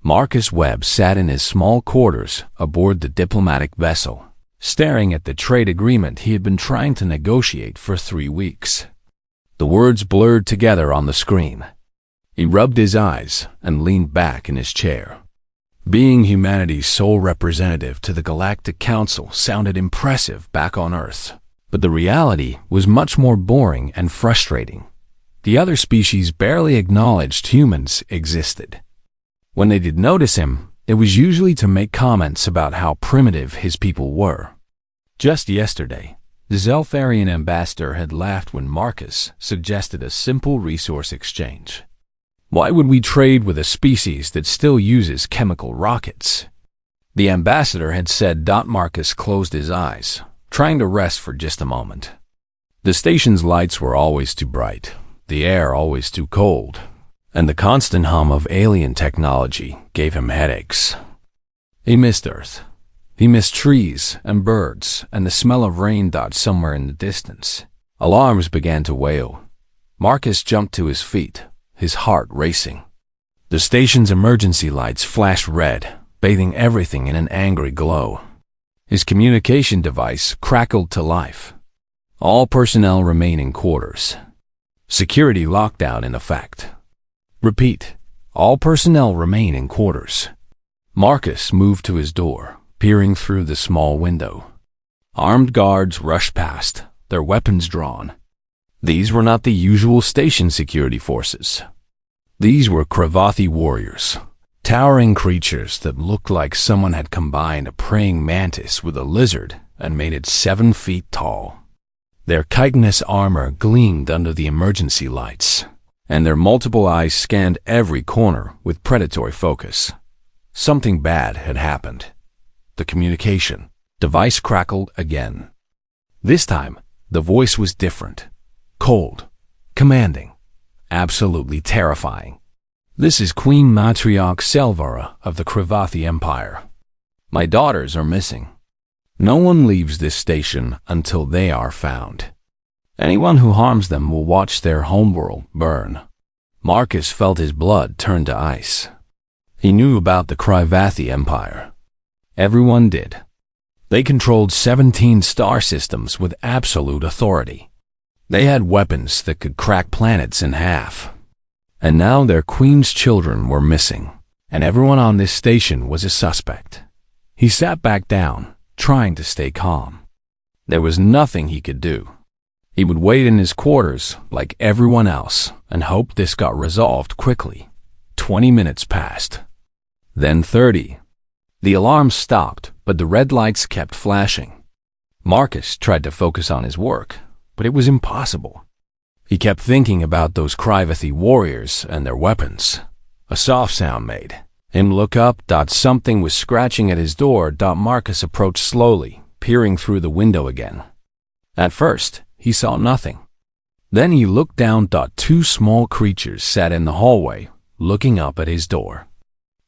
Marcus Webb sat in his small quarters aboard the diplomatic vessel, staring at the trade agreement he had been trying to negotiate for 3 weeks. The words blurred together on the screen. He rubbed his eyes and leaned back in his chair. Being humanity's sole representative to the Galactic Council sounded impressive back on Earth, but the reality was much more boring and frustrating. The other species barely acknowledged humans existed. When they did notice him, it was usually to make comments about how primitive his people were. Just yesterday, the Zeltharian ambassador had laughed when Marcus suggested a simple resource exchange. Why would we trade with a species that still uses chemical rockets? The ambassador had said. Marcus closed his eyes, trying to rest for just a moment. The station's lights were always too bright, the air always too cold, and the constant hum of alien technology gave him headaches. He missed Earth. He missed trees and birds and the smell of rain. Somewhere in the distance, alarms began to wail. Marcus jumped to his feet, his heart racing. The station's emergency lights flashed red, bathing everything in an angry glow. His communication device crackled to life. All personnel remain in quarters. Security lockdown in effect. Repeat, all personnel remain in quarters. Marcus moved to his door, peering through the small window. Armed guards rushed past, their weapons drawn. These were not the usual station security forces. These were Cravathi warriors, towering creatures that looked like someone had combined a praying mantis with a lizard and made it 7 feet tall. Their chitinous armor gleamed under the emergency lights, and their multiple eyes scanned every corner with predatory focus. Something bad had happened. The communication device crackled again. This time, the voice was different. Cold, commanding, absolutely terrifying. This is Queen Matriarch Selvara of the Cravathi Empire. My daughters are missing. No one leaves this station until they are found. Anyone who harms them will watch their homeworld burn. Marcus felt his blood turn to ice. He knew about the Cravathi Empire. Everyone did. They controlled 17 star systems with absolute authority. They had weapons that could crack planets in half. And now their queen's children were missing, and everyone on this station was a suspect. He sat back down, trying to stay calm. There was nothing he could do. He would wait in his quarters like everyone else and hope this got resolved quickly. 20 minutes passed. Then 30. The alarms stopped, but the red lights kept flashing. Marcus tried to focus on his work, but it was impossible. He kept thinking about those Cravathi warriors and their weapons. A soft sound made him look up. Something was scratching at his door. Marcus approached slowly, peering through the window again. At first, he saw nothing. Then he looked down. 2 small creatures sat in the hallway, looking up at his door.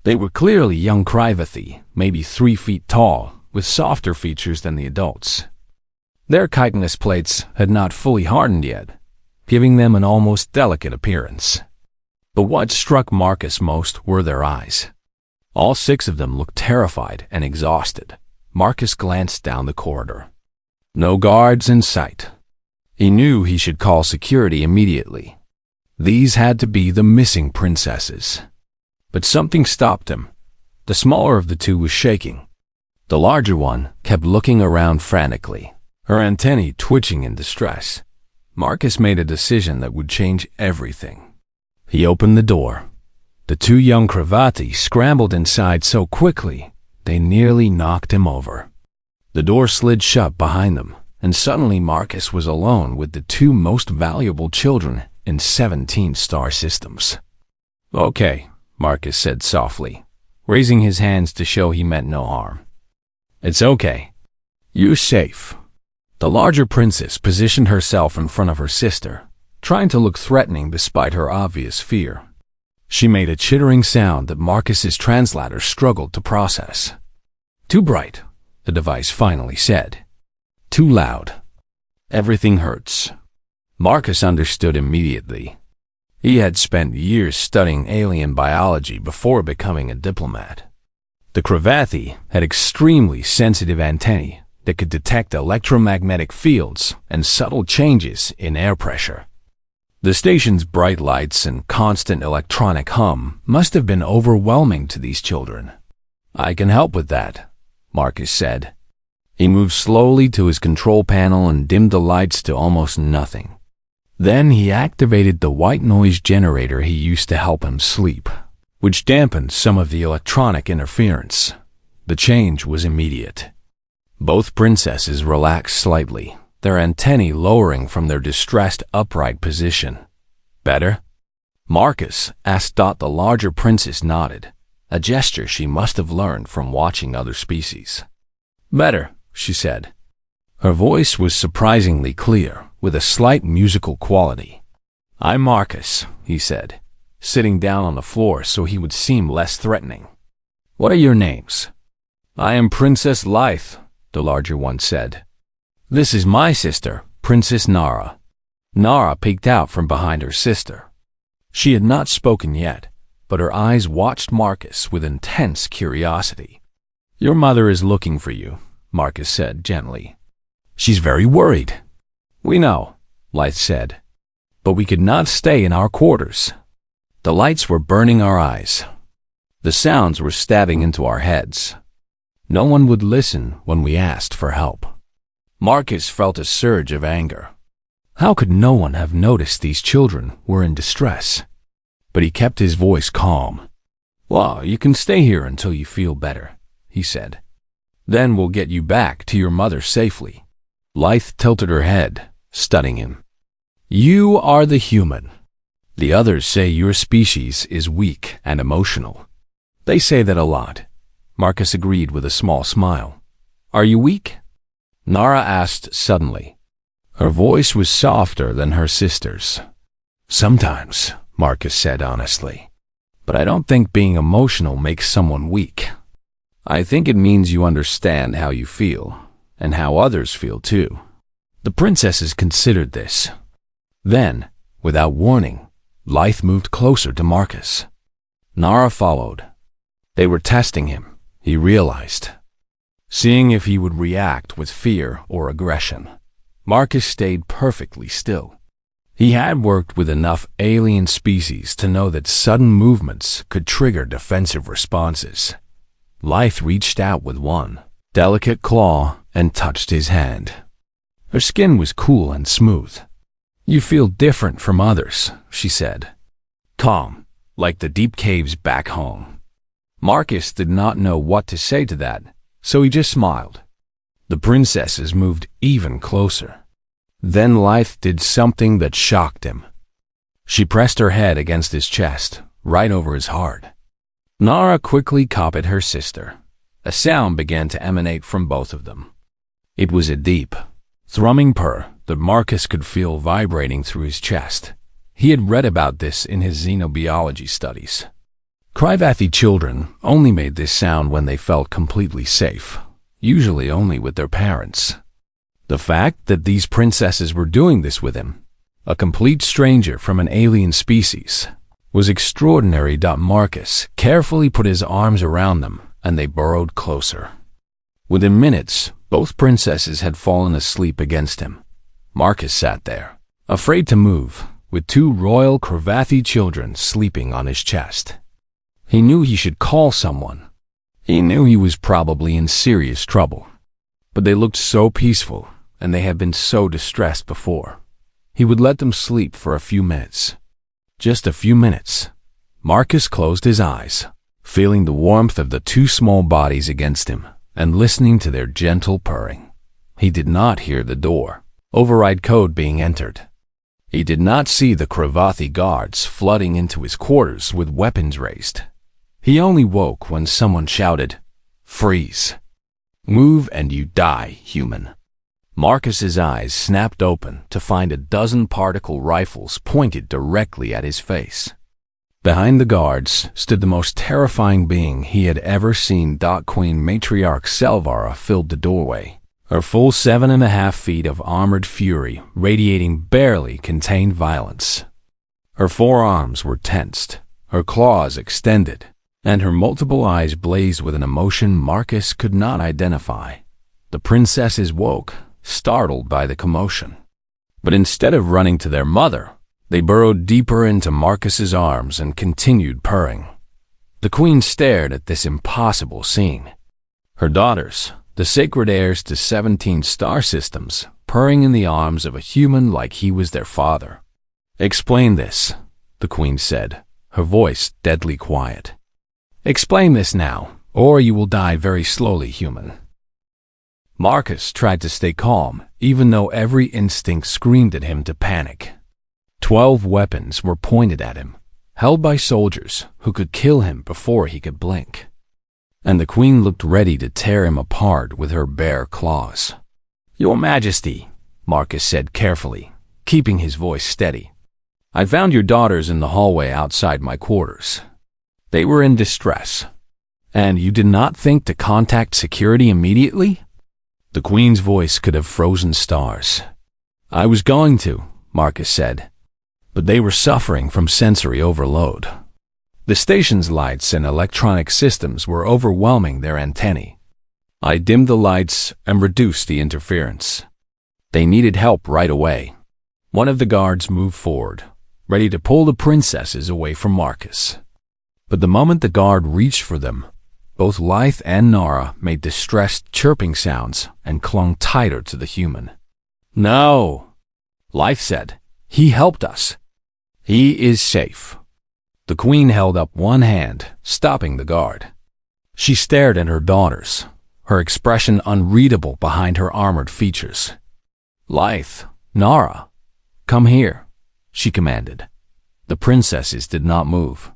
They were clearly young Cravathi, maybe 3 feet tall, with softer features than the adults. Their chitinous plates had not fully hardened yet, giving them an almost delicate appearance. But what struck Marcus most were their eyes. All 6 of them looked terrified and exhausted. Marcus glanced down the corridor. No guards in sight. He knew he should call security immediately. These had to be the missing princesses. But something stopped him. The smaller of the 2 was shaking. The larger one kept looking around frantically, her antennae twitching in distress. Marcus made a decision that would change everything. He opened the door. The 2 young Cravathi scrambled inside so quickly, they nearly knocked him over. The door slid shut behind them, and suddenly Marcus was alone with the 2 most valuable children in 17 star systems. "Okay," Marcus said softly, raising his hands to show he meant no harm. "It's okay. You're safe." The larger princess positioned herself in front of her sister, trying to look threatening despite her obvious fear. She made a chittering sound that Marcus's translator struggled to process. "Too bright," the device finally said. "Too loud. Everything hurts." Marcus understood immediately. He had spent years studying alien biology before becoming a diplomat. The Cravathi had extremely sensitive antennae that could detect electromagnetic fields and subtle changes in air pressure. The station's bright lights and constant electronic hum must have been overwhelming to these children. "I can help with that," Marcus said. He moved slowly to his control panel and dimmed the lights to almost nothing. Then he activated the white noise generator he used to help him sleep, which dampened some of the electronic interference. The change was immediate. Both princesses relaxed slightly, their antennae lowering from their distressed upright position. "Better?" Marcus asked. The larger princess nodded, a gesture she must have learned from watching other species. "Better," she said. Her voice was surprisingly clear, with a slight musical quality. "I'm Marcus," he said, sitting down on the floor so he would seem less threatening. "What are your names?" "I am Princess Lythe," the larger one said. "This is my sister, Princess Nara." Nara peeked out from behind her sister. She had not spoken yet, but her eyes watched Marcus with intense curiosity. "Your mother is looking for you," Marcus said gently. "She's very worried." "We know," Lythe said, "but we could not stay in our quarters. The lights were burning our eyes. The sounds were stabbing into our heads. No one would listen when we asked for help." Marcus felt a surge of anger. How could no one have noticed these children were in distress? But he kept his voice calm. "Well, you can stay here until you feel better," he said. "Then we'll get you back to your mother safely." Lythe tilted her head, studying him. "You are the human. The others say your species is weak and emotional." "They say that a lot," Marcus agreed with a small smile. "Are you weak?" Nara asked suddenly. Her voice was softer than her sister's. "Sometimes," Marcus said honestly. "But I don't think being emotional makes someone weak. I think it means you understand how you feel, and how others feel too." The princesses considered this. Then, without warning, Lythe moved closer to Marcus. Nara followed. They were testing him, he realized, seeing if he would react with fear or aggression. Marcus stayed perfectly still. He had worked with enough alien species to know that sudden movements could trigger defensive responses. Lythe reached out with one delicate claw and touched his hand. Her skin was cool and smooth. "You feel different from others," she said. "Calm, like the deep caves back home." Marcus did not know what to say to that, so he just smiled. The princesses moved even closer. Then Lythe did something that shocked him. She pressed her head against his chest, right over his heart. Nara quickly copied her sister. A sound began to emanate from both of them. It was a deep, thrumming purr that Marcus could feel vibrating through his chest. He had read about this in his xenobiology studies. Cravathi children only made this sound when they felt completely safe, usually only with their parents. The fact that these princesses were doing this with him, a complete stranger from an alien species, was extraordinary. Marcus carefully put his arms around them, and they burrowed closer. Within minutes, both princesses had fallen asleep against him. Marcus sat there, afraid to move, with two royal Cravathi children sleeping on his chest. He knew he should call someone. He knew he was probably in serious trouble. But they looked so peaceful, and they had been so distressed before. He would let them sleep for a few minutes. Just a few minutes. Marcus closed his eyes, feeling the warmth of the two small bodies against him, and listening to their gentle purring. He did not hear the door override code being entered. He did not see the Cravathi guards flooding into his quarters with weapons raised. He only woke when someone shouted, "Freeze! Move and you die, human." Marcus's eyes snapped open to find a dozen particle rifles pointed directly at his face. Behind the guards stood the most terrifying being he had ever seen. Queen Matriarch Selvara filled the doorway, her full 7.5 feet of armored fury radiating barely contained violence. Her forearms were tensed, her claws extended, and her multiple eyes blazed with an emotion Marcus could not identify. The princesses woke, startled by the commotion. But instead of running to their mother, they burrowed deeper into Marcus's arms and continued purring. The queen stared at this impossible scene. Her daughters, the sacred heirs to 17 star systems, purring in the arms of a human like he was their father. "Explain this," the queen said, her voice deadly quiet. "Explain this now, or you will die very slowly, human." Marcus tried to stay calm, even though every instinct screamed at him to panic. 12 weapons were pointed at him, held by soldiers who could kill him before he could blink. And the queen looked ready to tear him apart with her bare claws. "Your Majesty," Marcus said carefully, keeping his voice steady, "I found your daughters in the hallway outside my quarters. They were in distress. And you did not think to contact security immediately?" The queen's voice could have frozen stars. "I was going to," Marcus said, "but they were suffering from sensory overload. The station's lights and electronic systems were overwhelming their antennae. I dimmed the lights and reduced the interference. They needed help right away." One of the guards moved forward, ready to pull the princesses away from Marcus. But the moment the guard reached for them, both Lythe and Nara made distressed chirping sounds and clung tighter to the human. "No," Lythe said. "He helped us. He is safe." The queen held up one hand, stopping the guard. She stared at her daughters, her expression unreadable behind her armored features. "Lythe, Nara, come here," she commanded. The princesses did not move.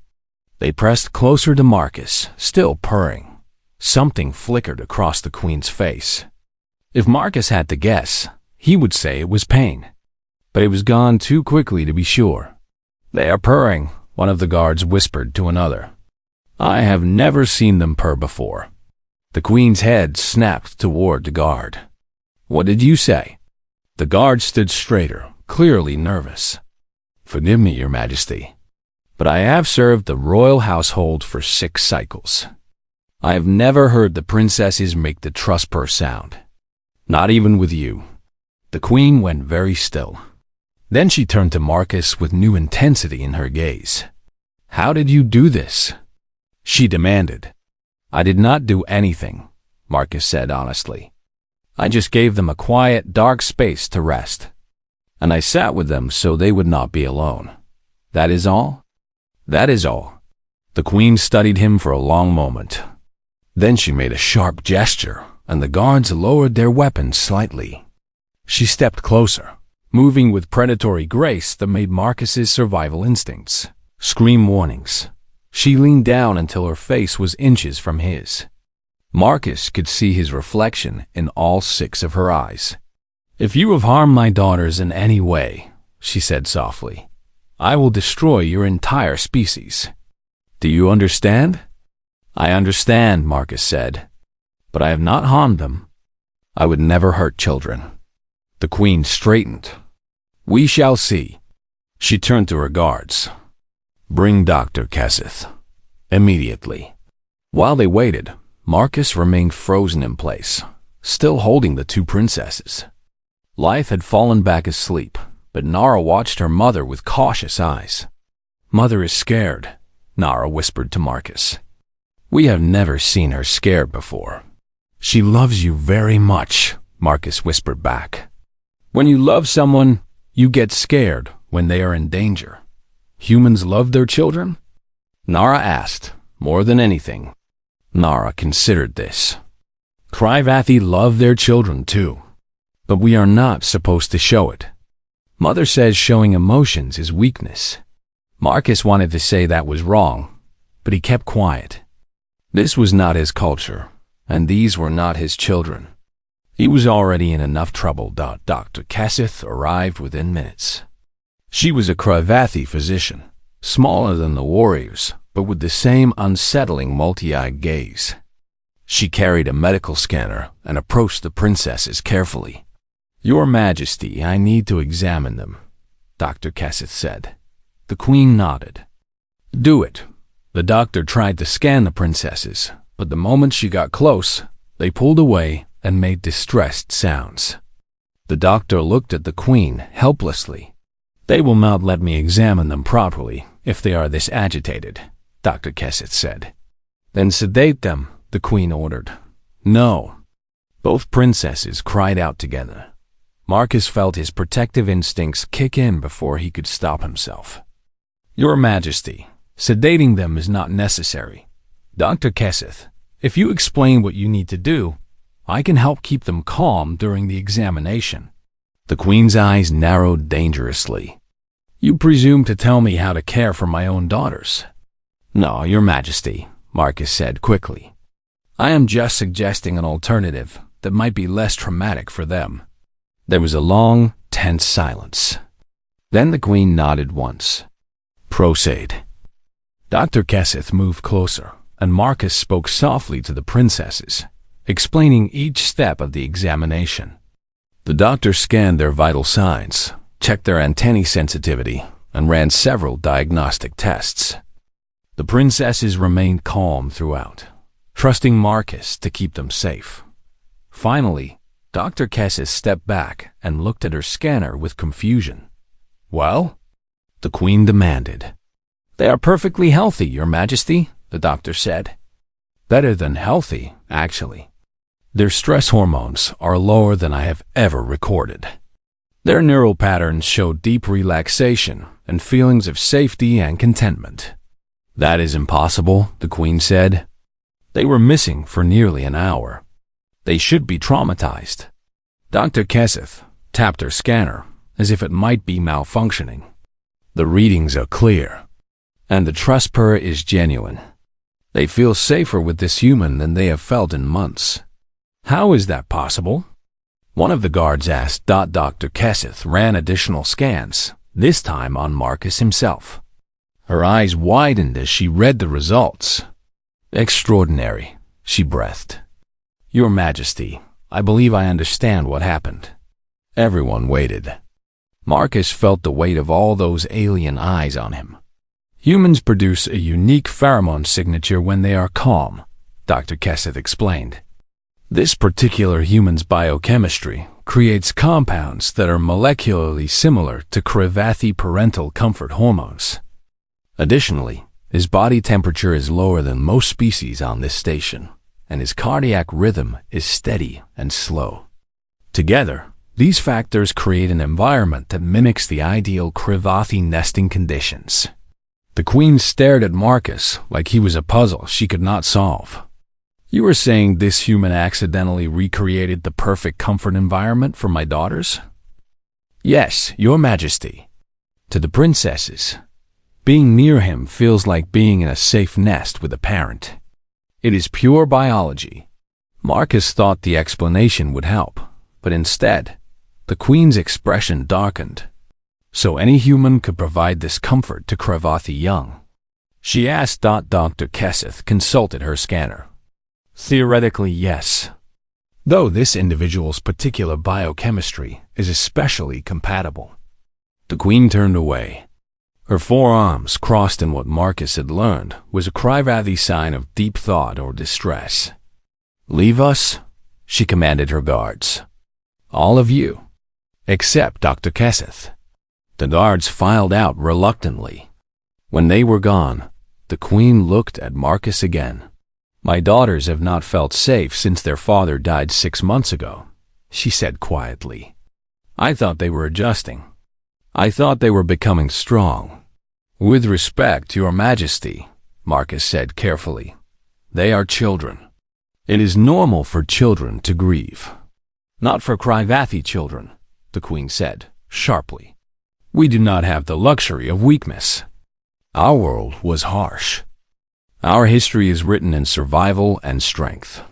They pressed closer to Marcus, still purring. Something flickered across the queen's face. If Marcus had to guess, he would say it was pain. But it was gone too quickly to be sure. "They are purring," one of the guards whispered to another. "I have never seen them purr before." The queen's head snapped toward the guard. "What did you say?" The guard stood straighter, clearly nervous. "Forgive me, Your Majesty, but I have served the royal household for 6 cycles. I have never heard the princesses make the truss purr sound. Not even with you." The queen went very still. Then she turned to Marcus with new intensity in her gaze. "How did you do this?" she demanded. "I did not do anything," Marcus said honestly. "I just gave them a quiet, dark space to rest. And I sat with them so they would not be alone. That is all?" "That is all." The queen studied him for a long moment. Then she made a sharp gesture, and the guards lowered their weapons slightly. She stepped closer, moving with predatory grace that made Marcus's survival instincts scream warnings. She leaned down until her face was inches from his. Marcus could see his reflection in all 6 of her eyes. "If you have harmed my daughters in any way," she said softly, "I will destroy your entire species. Do you understand?" "I understand," Marcus said, "but I have not harmed them. I would never hurt children." The queen straightened. "We shall see." She turned to her guards. "Bring Dr. Kesseth. Immediately." While they waited, Marcus remained frozen in place, still holding the 2 princesses. Lythe had fallen back asleep, but Nara watched her mother with cautious eyes. "Mother is scared," Nara whispered to Marcus. "We have never seen her scared before." "She loves you very much," Marcus whispered back. "When you love someone, you get scared when they are in danger. Humans love their children?" Nara asked, more than anything. Nara considered this. "Krivathi love their children too, but we are not supposed to show it. Mother says showing emotions is weakness." Marcus wanted to say that was wrong, but he kept quiet. This was not his culture, and these were not his children. He was already in enough trouble. Dr. Kesseth arrived within minutes. She was a Krivathi physician, smaller than the warriors, but with the same unsettling multi-eyed gaze. She carried a medical scanner and approached the princesses carefully. "Your Majesty, I need to examine them," Dr. Kesseth said. The queen nodded. Do it. The doctor tried to scan the princesses, but the moment she got close, they pulled away and made distressed sounds. The doctor looked at the queen helplessly. They will not let me examine them properly if they are this agitated, Dr. Kesseth said. Then sedate them, the queen ordered. No. Both princesses cried out together. Marcus felt his protective instincts kick in before he could stop himself. Your Majesty, sedating them is not necessary. Dr. Kesseth, if you explain what you need to do, I can help keep them calm during the examination. The queen's eyes narrowed dangerously. You presume to tell me how to care for my own daughters? No, Your Majesty, Marcus said quickly. I am just suggesting an alternative that might be less traumatic for them. There was a long, tense silence. Then the queen nodded once. Proceed. Dr. Kesseth moved closer, and Marcus spoke softly to the princesses, explaining each step of the examination. The doctor scanned their vital signs, checked their antennae sensitivity, and ran several diagnostic tests. The princesses remained calm throughout, trusting Marcus to keep them safe. Finally, Dr. Kesseth stepped back and looked at her scanner with confusion. Well? The queen demanded. They are perfectly healthy, Your Majesty, the doctor said. Better than healthy, actually. Their stress hormones are lower than I have ever recorded. Their neural patterns show deep relaxation and feelings of safety and contentment. That is impossible, the queen said. They were missing for nearly an hour. They should be traumatized. Dr. Kesseth tapped her scanner as if it might be malfunctioning. The readings are clear, and the trust per is genuine. They feel safer with this human than they have felt in months. How is that possible? One of the guards asked. Dr. Kesseth ran additional scans, this time on Marcus himself. Her eyes widened as she read the results. Extraordinary, she breathed. Your Majesty, I believe I understand what happened. Everyone waited. Marcus felt the weight of all those alien eyes on him. Humans produce a unique pheromone signature when they are calm, Dr. Kesseth explained. This particular human's biochemistry creates compounds that are molecularly similar to Krivathi parental comfort hormones. Additionally, his body temperature is lower than most species on this station, and his cardiac rhythm is steady and slow. Together, these factors create an environment that mimics the ideal Krivathi nesting conditions. The queen stared at Marcus like he was a puzzle she could not solve. You are saying this human accidentally recreated the perfect comfort environment for my daughters? Yes, Your Majesty. To the princesses, being near him feels like being in a safe nest with a parent. It is pure biology. Marcus thought the explanation would help, but instead, the queen's expression darkened. So any human could provide this comfort to Krivathi young. She asked. Dr. Kesseth consulted her scanner. Theoretically, yes. Though this individual's particular biochemistry is especially compatible. The queen turned away. Her forearms crossed in what Marcus had learned was a Krivathi sign of deep thought or distress. Leave us, she commanded her guards. All of you, except Dr. Kesseth. The guards filed out reluctantly. When they were gone, the queen looked at Marcus again. My daughters have not felt safe since their father died 6 months ago, she said quietly. I thought they were adjusting. I thought they were becoming strong. With respect, Your Majesty, Marcus said carefully, they are children. It is normal for children to grieve. Not for Krivathi children, the queen said, sharply. We do not have the luxury of weakness. Our world was harsh. Our history is written in survival and strength.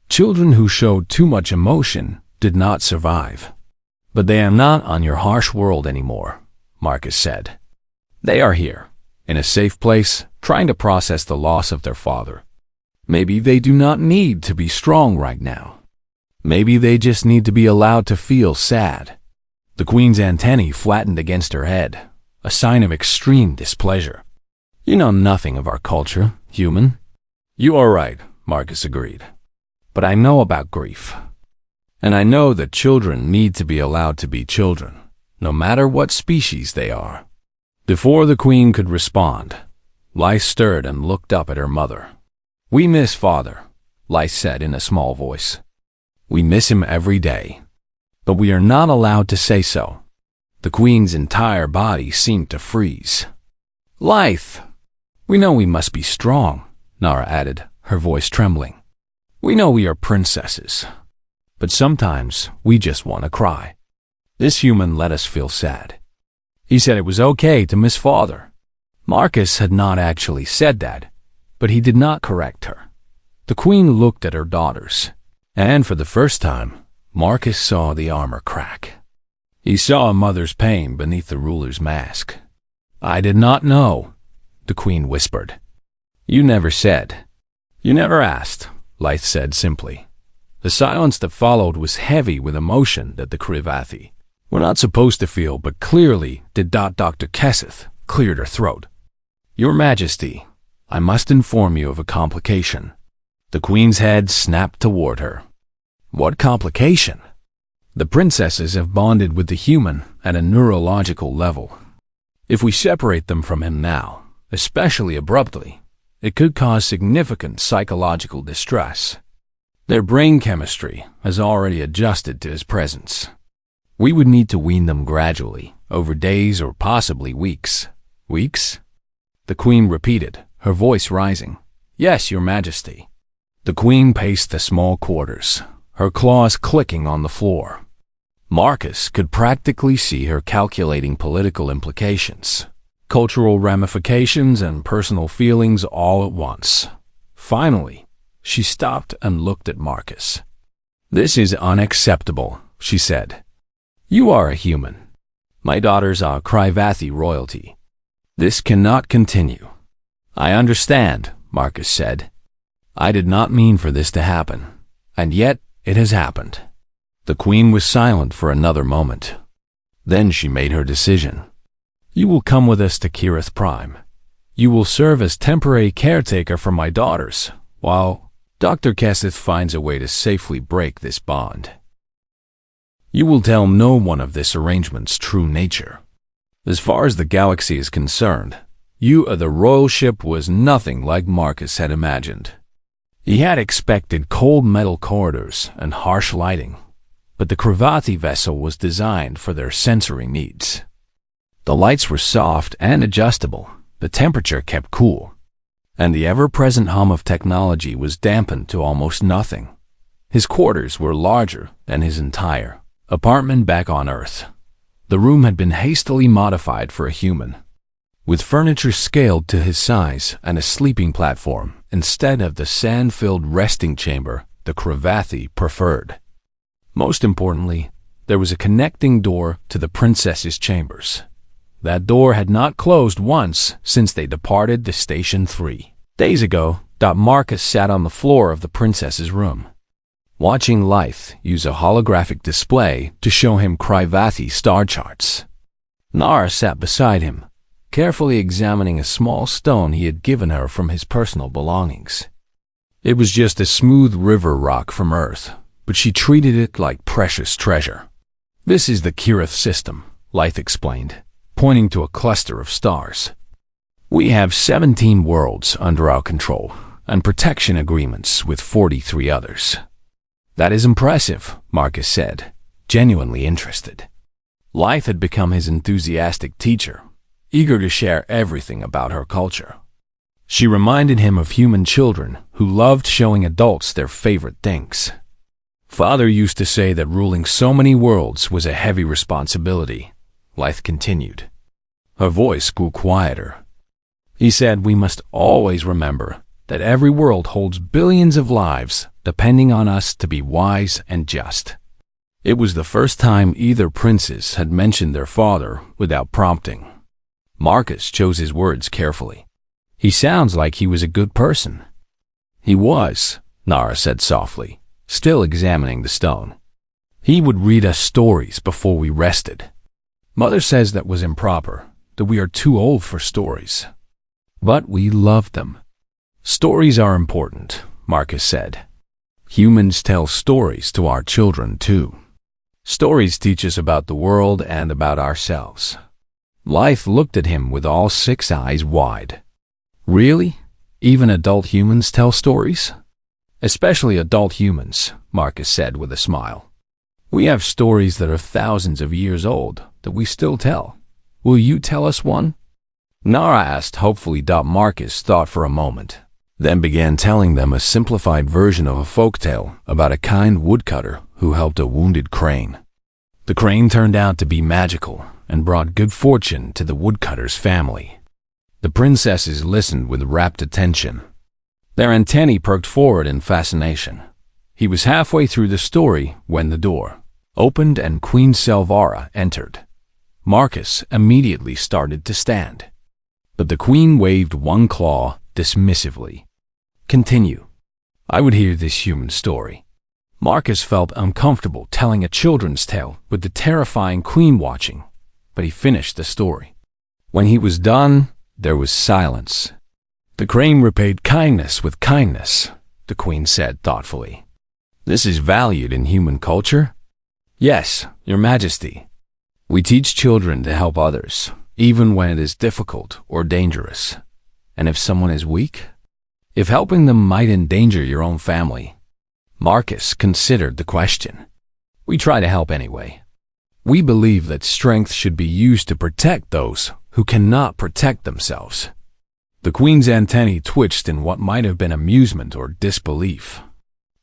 Children who showed too much emotion did not survive. But they are not on your harsh world anymore, Marcus said. They are here, in a safe place, trying to process the loss of their father. Maybe they do not need to be strong right now. Maybe they just need to be allowed to feel sad. The queen's antennae flattened against her head, a sign of extreme displeasure. You know nothing of our culture, human. You are right, Marcus agreed. But I know about grief. And I know that children need to be allowed to be children, no matter what species they are. Before the Queen could respond, Lyth stirred and looked up at her mother. We miss Father, Lyth said in a small voice. We miss him every day. But we are not allowed to say so. The Queen's entire body seemed to freeze. Lyth! We know we must be strong, Nara added, her voice trembling. We know we are princesses. But sometimes we just want to cry. This human let us feel sad. He said it was okay to miss Father. Marcus had not actually said that, but he did not correct her. The Queen looked at her daughters, and for the first time, Marcus saw the armor crack. He saw a mother's pain beneath the ruler's mask. I did not know, the Queen whispered. You never said. You never asked, Lyth said simply. The silence that followed was heavy with emotion that the Krivathi were not supposed to feel, but clearly did. Dr. Kesseth cleared her throat. Your Majesty, I must inform you of a complication. The Queen's head snapped toward her. What complication? The princesses have bonded with the human at a neurological level. If we separate them from him now, especially abruptly, it could cause significant psychological distress. Their brain chemistry has already adjusted to his presence. We would need to wean them gradually, over days or possibly weeks. Weeks? The Queen repeated, her voice rising. Yes, Your Majesty. The Queen paced the small quarters, her claws clicking on the floor. Marcus could practically see her calculating political implications, cultural ramifications, and personal feelings all at once. Finally, she stopped and looked at Marcus. This is unacceptable, she said. You are a human. My daughters are Krivathi royalty. This cannot continue. I understand, Marcus said. I did not mean for this to happen, and yet it has happened. The Queen was silent for another moment. Then she made her decision. You will come with us to Kirith Prime. You will serve as temporary caretaker for my daughters, while Dr. Kesseth finds a way to safely break this bond. You will tell no one of this arrangement's true nature. As far as the galaxy is concerned, the royal ship was nothing like Marcus had imagined. He had expected cold metal corridors and harsh lighting, but the Krivathi vessel was designed for their sensory needs. The lights were soft and adjustable, the temperature kept cool, and the ever-present hum of technology was dampened to almost nothing. His quarters were larger than his entire apartment back on Earth. The room had been hastily modified for a human, with furniture scaled to his size and a sleeping platform instead of the sand-filled resting chamber the Krivathi preferred. Most importantly, there was a connecting door to the princess's chambers. That door had not closed once since they departed the Station 3 days ago. Marcus sat on the floor of the princess's room, watching Lyth use a holographic display to show him Krivathi star charts. Nara sat beside him, carefully examining a small stone he had given her from his personal belongings. It was just a smooth river rock from Earth, but she treated it like precious treasure. This is the Kirith system, Lyth explained, pointing to a cluster of stars. We have 17 worlds under our control, and protection agreements with 43 others. That is impressive, Marcus said, genuinely interested. Lyth had become his enthusiastic teacher, eager to share everything about her culture. She reminded him of human children who loved showing adults their favorite things. Father used to say that ruling so many worlds was a heavy responsibility, Lyth continued. Her voice grew quieter. He said we must always remember that every world holds billions of lives, depending on us to be wise and just. It was the first time either princes had mentioned their father without prompting. Marcus chose his words carefully. He sounds like he was a good person. He was, Nara said softly, still examining the stone. He would read us stories before we rested. Mother says that was improper, that we are too old for stories. But we loved them. Stories are important, Marcus said. Humans tell stories to our children too. Stories teach us about the world and about ourselves. Life looked at him with all 6 eyes wide. Really? Even adult humans tell stories? Especially adult humans, Marcus said with a smile. We have stories that are thousands of years old that we still tell. Will you tell us one? Nara asked hopefully. Marcus thought for a moment, then began telling them a simplified version of a folktale about a kind woodcutter who helped a wounded crane. The crane turned out to be magical and brought good fortune to the woodcutter's family. The princesses listened with rapt attention. Their antennae perked forward in fascination. He was halfway through the story when the door opened and Queen Selvara entered. Marcus immediately started to stand, but the queen waved one claw dismissively. Continue. I would hear this human story. Marcus felt uncomfortable telling a children's tale with the terrifying queen watching, but he finished the story. When he was done, there was silence. The crane repaid kindness with kindness, the queen said thoughtfully. This is valued in human culture? Yes, Your Majesty. We teach children to help others, even when it is difficult or dangerous. And if someone is weak? If helping them might endanger your own family? Marcus considered the question. We try to help anyway. We believe that strength should be used to protect those who cannot protect themselves. The queen's antennae twitched in what might have been amusement or disbelief.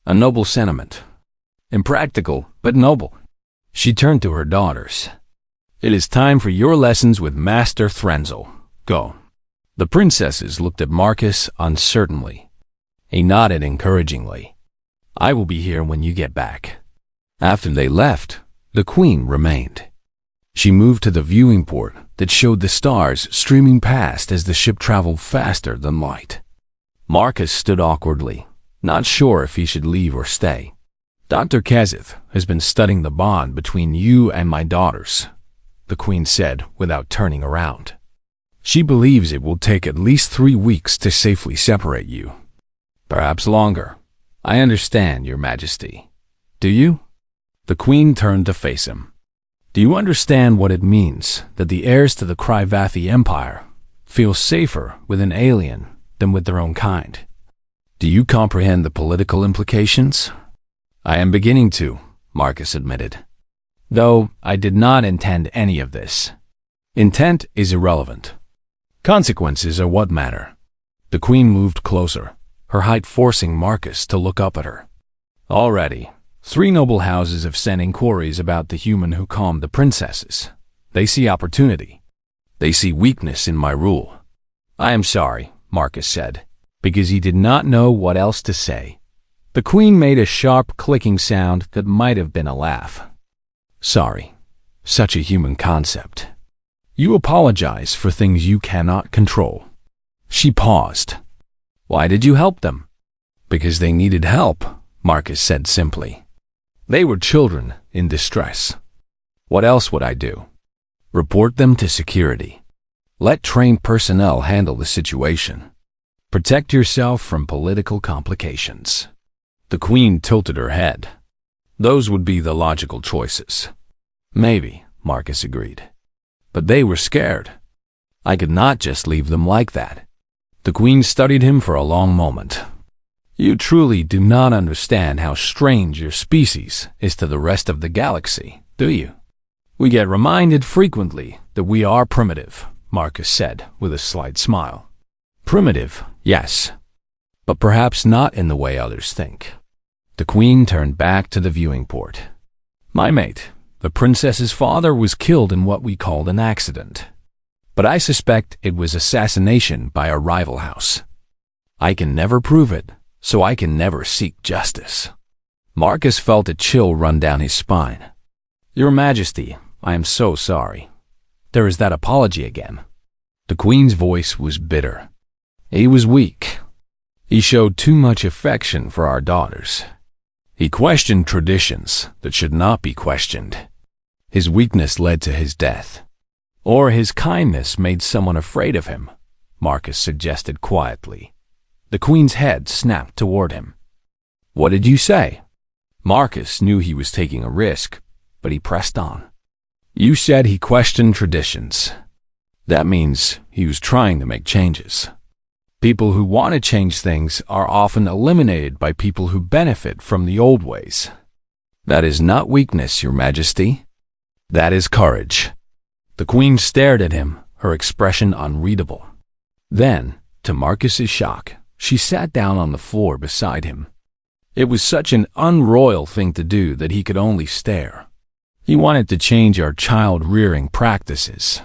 A noble sentiment. Impractical, but noble. She turned to her daughters. It is time for your lessons with Master Threnzel. Go. The princesses looked at Marcus uncertainly. He nodded encouragingly. I will be here when you get back. After they left, the queen remained. She moved to the viewing port that showed the stars streaming past as the ship traveled faster than light. Marcus stood awkwardly, not sure if he should leave or stay. Dr. Kazith has been studying the bond between you and my daughters, the queen said without turning around. She believes it will take at least 3 weeks to safely separate you. Perhaps longer. I understand, Your Majesty. Do you? The queen turned to face him. Do you understand what it means that the heirs to the Kryvathi Empire feel safer with an alien than with their own kind? Do you comprehend the political implications? I am beginning to, Marcus admitted. Though I did not intend any of this. Intent is irrelevant. Consequences are what matter. The queen moved closer, her height forcing Marcus to look up at her. Already, 3 noble houses have sent inquiries about the human who calmed the princesses. They see opportunity. They see weakness in my rule. I am sorry, Marcus said, because he did not know what else to say. The queen made a sharp clicking sound that might have been a laugh. Sorry. Such a human concept. You apologize for things you cannot control. She paused. Why did you help them? Because they needed help, Marcus said simply. They were children in distress. What else would I do? Report them to security. Let trained personnel handle the situation. Protect yourself from political complications. The queen tilted her head. Those would be the logical choices. Maybe, Marcus agreed. But they were scared. I could not just leave them like that. The queen studied him for a long moment. You truly do not understand how strange your species is to the rest of the galaxy, do you? We get reminded frequently that we are primitive, Marcus said with a slight smile. Primitive, yes, but perhaps not in the way others think. The queen turned back to the viewing port. My mate, the princess's father, was killed in what we called an accident. But I suspect it was assassination by a rival house. I can never prove it, so I can never seek justice. Marcus felt a chill run down his spine. Your Majesty, I am so sorry. There is that apology again. The queen's voice was bitter. He was weak. He showed too much affection for our daughters. He questioned traditions that should not be questioned. His weakness led to his death. Or his kindness made someone afraid of him, Marcus suggested quietly. The Queen's head snapped toward him. What did you say? Marcus knew he was taking a risk, but he pressed on. You said he questioned traditions. That means he was trying to make changes. People who want to change things are often eliminated by people who benefit from the old ways. That is not weakness, Your Majesty. That is courage. The Queen stared at him, her expression unreadable. Then, to Marcus's shock, she sat down on the floor beside him. It was such an unroyal thing to do that he could only stare. He wanted to change our child-rearing practices,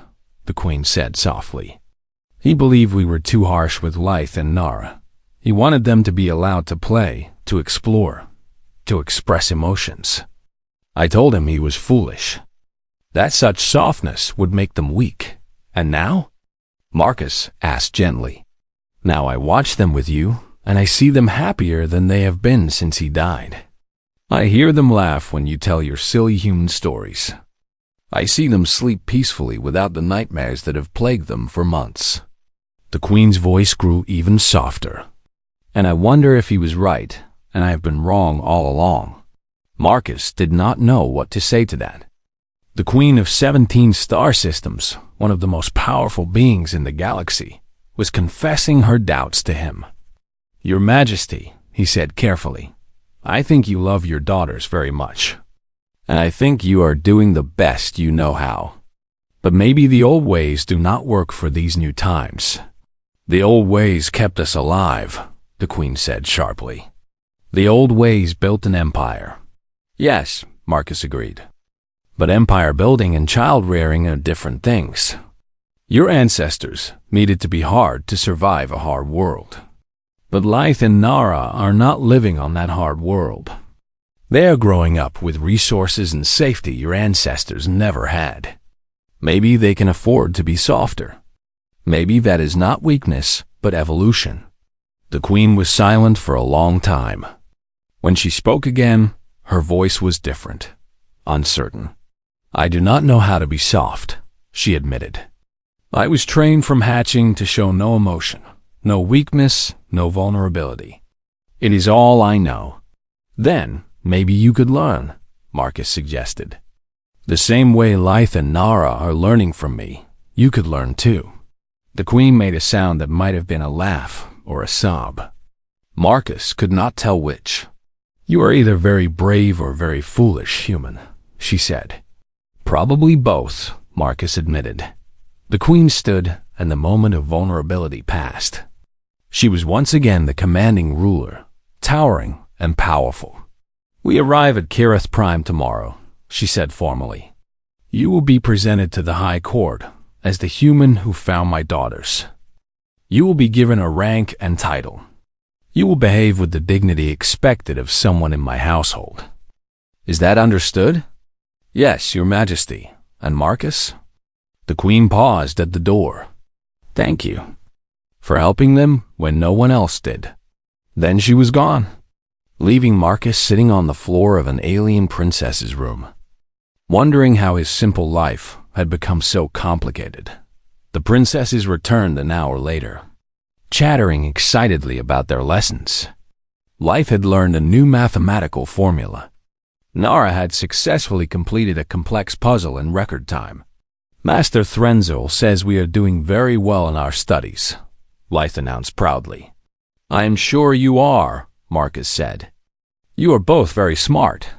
the Queen said softly. He believed we were too harsh with Lythe and Nara. He wanted them to be allowed to play, to explore, to express emotions. I told him he was foolish. That such softness would make them weak. And now? Marcus asked gently. Now I watch them with you, and I see them happier than they have been since he died. I hear them laugh when you tell your silly human stories. I see them sleep peacefully without the nightmares that have plagued them for months. The Queen's voice grew even softer. And I wonder if he was right, and I have been wrong all along. Marcus did not know what to say to that. The Queen of 17 star systems, one of the most powerful beings in the galaxy, was confessing her doubts to him. Your Majesty, he said carefully, I think you love your daughters very much. And I think you are doing the best you know how. But maybe the old ways do not work for these new times. The old ways kept us alive, the Queen said sharply. The old ways built an empire. Yes, Marcus agreed. But empire building and child rearing are different things. Your ancestors needed to be hard to survive a hard world. But Lythe and Nara are not living on that hard world. They are growing up with resources and safety your ancestors never had. Maybe they can afford to be softer. Maybe that is not weakness, but evolution. The Queen was silent for a long time. When she spoke again, her voice was different, uncertain. I do not know how to be soft, she admitted. I was trained from hatching to show no emotion, no weakness, no vulnerability. It is all I know. Then, maybe you could learn, Marcus suggested. The same way Lythe and Nara are learning from me, you could learn too. The Queen made a sound that might have been a laugh or a sob. Marcus could not tell which. You are either very brave or very foolish, human, she said. Probably both, Marcus admitted. The Queen stood, and the moment of vulnerability passed. She was once again the commanding ruler, towering and powerful. We arrive at Kirith Prime tomorrow, she said formally. You will be presented to the High Court as the human who found my daughters. You will be given a rank and title. You will behave with the dignity expected of someone in my household. Is that understood? Yes, Your Majesty. And Marcus? The Queen paused at the door. Thank you. For helping them when no one else did. Then she was gone, leaving Marcus sitting on the floor of an alien princess's room, wondering how his simple life had become so complicated. The princesses returned an hour later, chattering excitedly about their lessons. Lythe had learned a new mathematical formula. Nara had successfully completed a complex puzzle in record time. Master Threnzel says we are doing very well in our studies, Lythe announced proudly. I am sure you are, Marcus said. You are both very smart.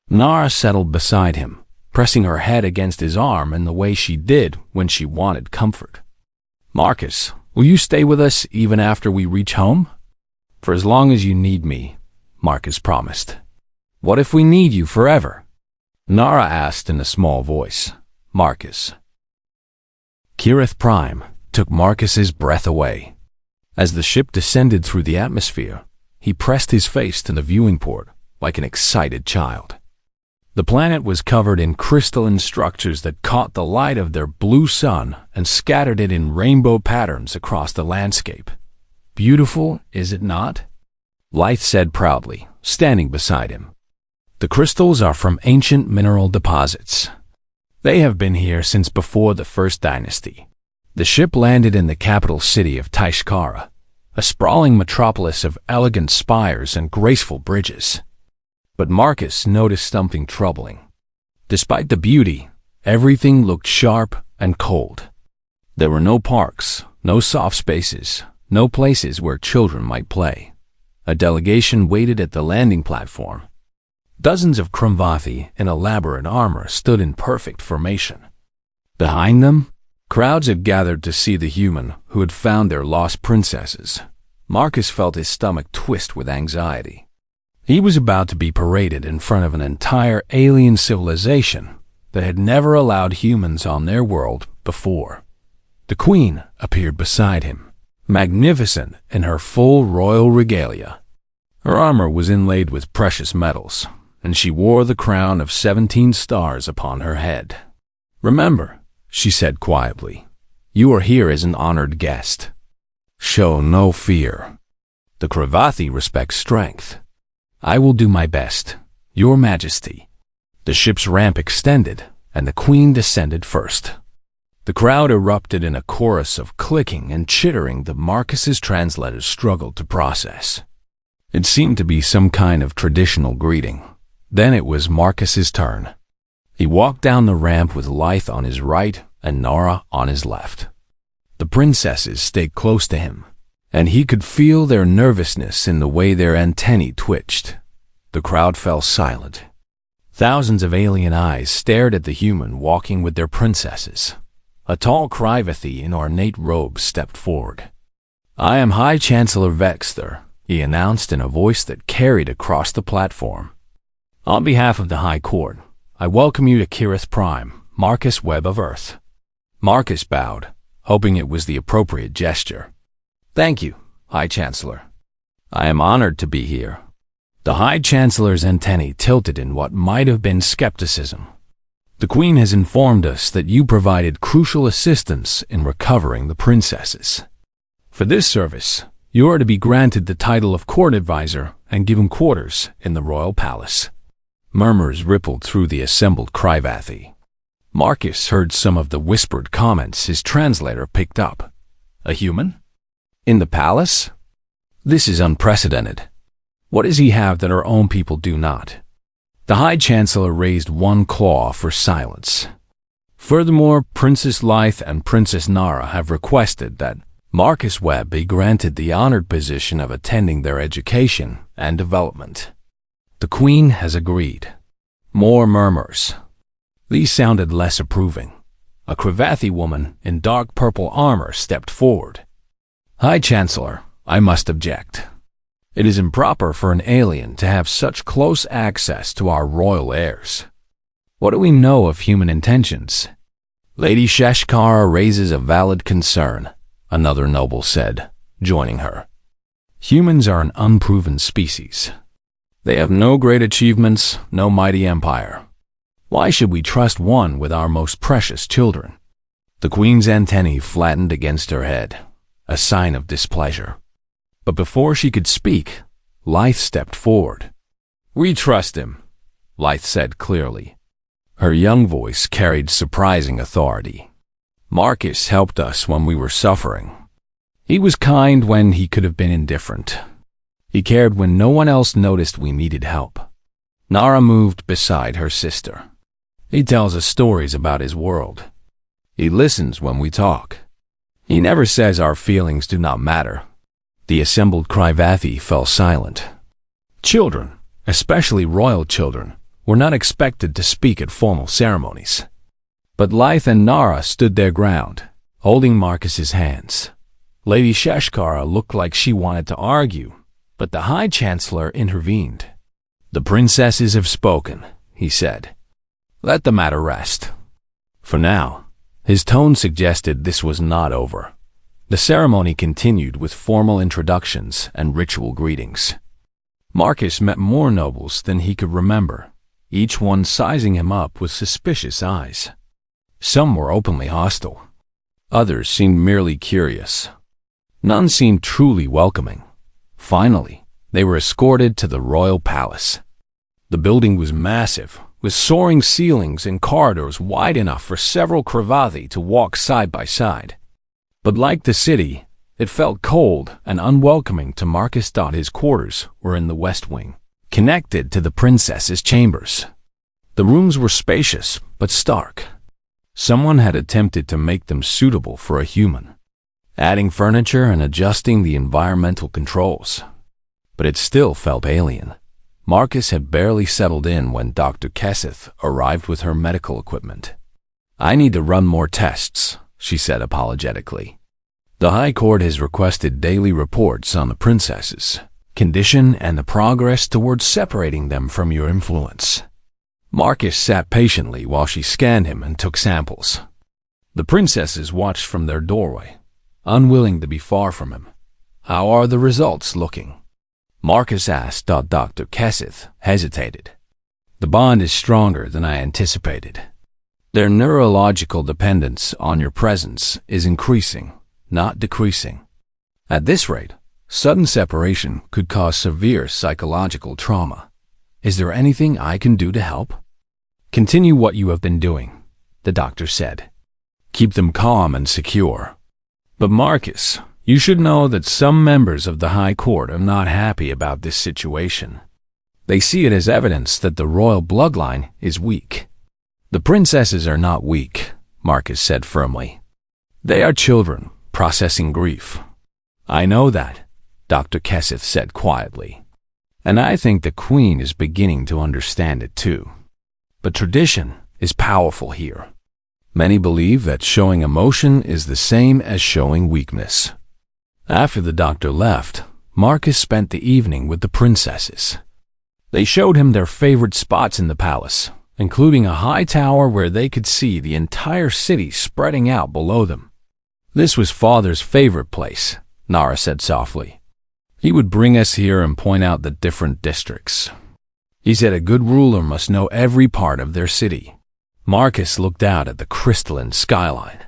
Nara settled beside him, pressing her head against his arm in the way she did when she wanted comfort. Marcus, will you stay with us even after we reach home? For as long as you need me, Marcus promised. What if we need you forever? Nara asked in a small voice. Marcus. Kirith Prime took Marcus's breath away. As the ship descended through the atmosphere, he pressed his face to the viewing port like an excited child. The planet was covered in crystalline structures that caught the light of their blue sun and scattered it in rainbow patterns across the landscape. Beautiful, is it not? Lythe said proudly, standing beside him. The crystals are from ancient mineral deposits. They have been here since before the First Dynasty. The ship landed in the capital city of Taishkara, a sprawling metropolis of elegant spires and graceful bridges. But Marcus noticed something troubling. Despite the beauty, everything looked sharp and cold. There were no parks, no soft spaces, no places where children might play. A delegation waited at the landing platform. Dozens of Krumvathi in elaborate armor stood in perfect formation. Behind them, crowds had gathered to see the human who had found their lost princesses. Marcus felt his stomach twist with anxiety. He was about to be paraded in front of an entire alien civilization that had never allowed humans on their world before. The queen appeared beside him, magnificent in her full royal regalia. Her armor was inlaid with precious metals, and she wore the crown of 17 stars upon her head. "Remember," she said quietly, "you are here as an honored guest. Show no fear. The Kravathi respect strength. I will do my best, Your Majesty." The ship's ramp extended, and the queen descended first. The crowd erupted in a chorus of clicking and chittering that Marcus's translators struggled to process. It seemed to be some kind of traditional greeting. Then it was Marcus's turn. He walked down the ramp with Lythe on his right and Nara on his left. The princesses stayed close to him, and he could feel their nervousness in the way their antennae twitched. The crowd fell silent. Thousands of alien eyes stared at the human walking with their princesses. A tall Kravathi in ornate robes stepped forward. "I am High Chancellor Vexter," he announced in a voice that carried across the platform. "On behalf of the High Court, I welcome you to Kirith Prime, Marcus Webb of Earth." Marcus bowed, hoping it was the appropriate gesture. "Thank you, High Chancellor. I am honored to be here." The High Chancellor's antennae tilted in what might have been skepticism. "The Queen has informed us that you provided crucial assistance in recovering the princesses. For this service, you are to be granted the title of court advisor and given quarters in the royal palace." Murmurs rippled through the assembled Kravathi. Marcus heard some of the whispered comments his translator picked up. "A human? In the palace? This is unprecedented. What does he have that our own people do not?" The High Chancellor raised one claw for silence. "Furthermore, Princess Lythe and Princess Nara have requested that Marcus Webb be granted the honored position of attending their education and development. The Queen has agreed." More murmurs. These sounded less approving. A Kravathi woman in dark purple armor stepped forward. "High Chancellor, I must object. It is improper for an alien to have such close access to our royal heirs. What do we know of human intentions?" "Lady Sheshkara raises a valid concern," another noble said, joining her. "Humans are an unproven species. They have no great achievements, no mighty empire. Why should we trust one with our most precious children?" The Queen's antennae flattened against her head, a sign of displeasure. But before she could speak, Lythe stepped forward. "We trust him," Lythe said clearly. Her young voice carried surprising authority. "Marcus helped us when we were suffering. He was kind when he could have been indifferent. He cared when no one else noticed we needed help." Nara moved beside her sister. "He tells us stories about his world. He listens when we talk. He never says our feelings do not matter." The assembled Kravathi fell silent. Children, especially royal children, were not expected to speak at formal ceremonies. But Lythe and Nara stood their ground, holding Marcus's hands. Lady Sheshkara looked like she wanted to argue, but the High Chancellor intervened. "The princesses have spoken," he said. "Let the matter rest." For now, his tone suggested this was not over. The ceremony continued with formal introductions and ritual greetings. Marcus met more nobles than he could remember, each one sizing him up with suspicious eyes. Some were openly hostile. Others seemed merely curious. None seemed truly welcoming. Finally, they were escorted to the royal palace. The building was massive, with soaring ceilings and corridors wide enough for several Kravathi to walk side by side. But like the city, it felt cold and unwelcoming to Marcus. His quarters were in the west wing, connected to the princess's chambers. The rooms were spacious but stark. Someone had attempted to make them suitable for a human, adding furniture and adjusting the environmental controls. But it still felt alien. Marcus had barely settled in when Dr. Kesseth arrived with her medical equipment. "I need to run more tests," she said apologetically. "The High Court has requested daily reports on the princesses' condition and the progress towards separating them from your influence." Marcus sat patiently while she scanned him and took samples. The princesses watched from their doorway, unwilling to be far from him. "How are the results looking?" Marcus asked. Dr. Kesseth hesitated. "The bond is stronger than I anticipated. Their neurological dependence on your presence is increasing, not decreasing. At this rate, sudden separation could cause severe psychological trauma. Is there anything I can do to help?" "Continue what you have been doing," the doctor said. "Keep them calm and secure. But Marcus, you should know that some members of the High Court are not happy about this situation. They see it as evidence that the royal bloodline is weak." "The princesses are not weak," Marcus said firmly. "They are children, processing grief." "I know that," Dr. Kesseth said quietly. "And I think the Queen is beginning to understand it too. But tradition is powerful here. Many believe that showing emotion is the same as showing weakness." After the doctor left, Marcus spent the evening with the princesses. They showed him their favorite spots in the palace, including a high tower where they could see the entire city spreading out below them. "This was Father's favorite place," Nara said softly. "He would bring us here and point out the different districts. He said a good ruler must know every part of their city." Marcus looked out at the crystalline skyline.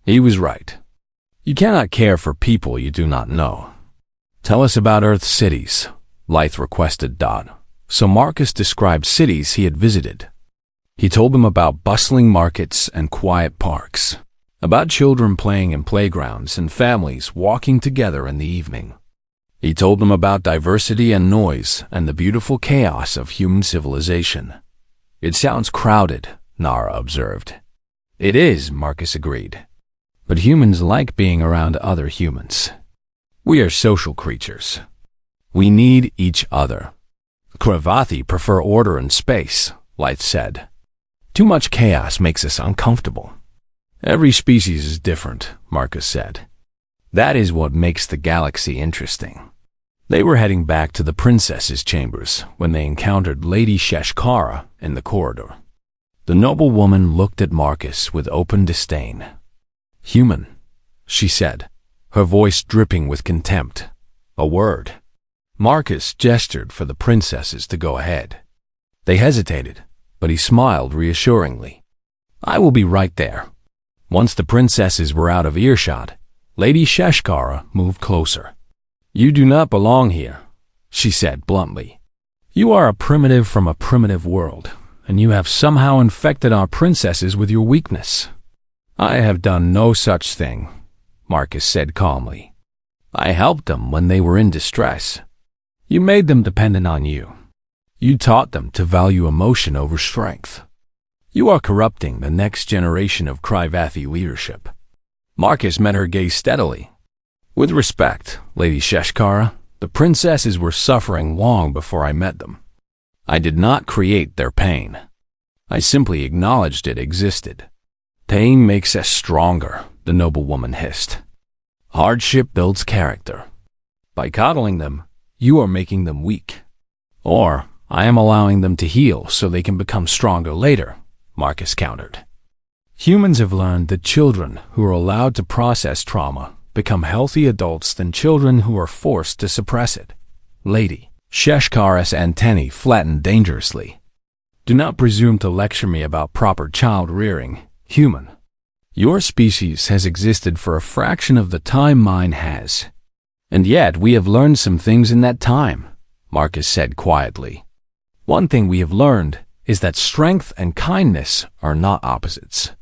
He was right. You cannot care for people you do not know. "Tell us about Earth's cities," Lythe requested. So Marcus described cities he had visited. He told them about bustling markets and quiet parks, about children playing in playgrounds and families walking together in the evening. He told them about diversity and noise and the beautiful chaos of human civilization. "It sounds crowded," Nara observed. "It is," Marcus agreed. "But humans like being around other humans. We are social creatures. We need each other." "Kravathi prefer order and space," Lythe said. "Too much chaos makes us uncomfortable." "Every species is different," Marcus said. "That is what makes the galaxy interesting." They were heading back to the princess's chambers when they encountered Lady Sheshkara in the corridor. The noblewoman looked at Marcus with open disdain. "Human," she said, her voice dripping with contempt. "A word." Marcus gestured for the princesses to go ahead. They hesitated, but he smiled reassuringly. "I will be right there." Once the princesses were out of earshot, Lady Sheshkara moved closer. "You do not belong here," she said bluntly. "You are a primitive from a primitive world, and you have somehow infected our princesses with your weakness." "I have done no such thing," Marcus said calmly. "I helped them when they were in distress. You made them dependent on you. You taught them to value emotion over strength. You are corrupting the next generation of Kravathi leadership." Marcus met her gaze steadily. "With respect, Lady Sheshkara, the princesses were suffering long before I met them. I did not create their pain. I simply acknowledged it existed." "Pain makes us stronger," the noblewoman hissed. "Hardship builds character. By coddling them, you are making them weak. Or I am allowing them to heal so they can become stronger later," Marcus countered. "Humans have learned that children who are allowed to process trauma become healthy adults than children who are forced to suppress it." Lady Sheshkara's antennae flattened dangerously. "Do not presume to lecture me about proper child rearing, human. Your species has existed for a fraction of the time mine has. And yet we have learned some things in that time," Marcus said quietly. "One thing we have learned is that strength and kindness are not opposites.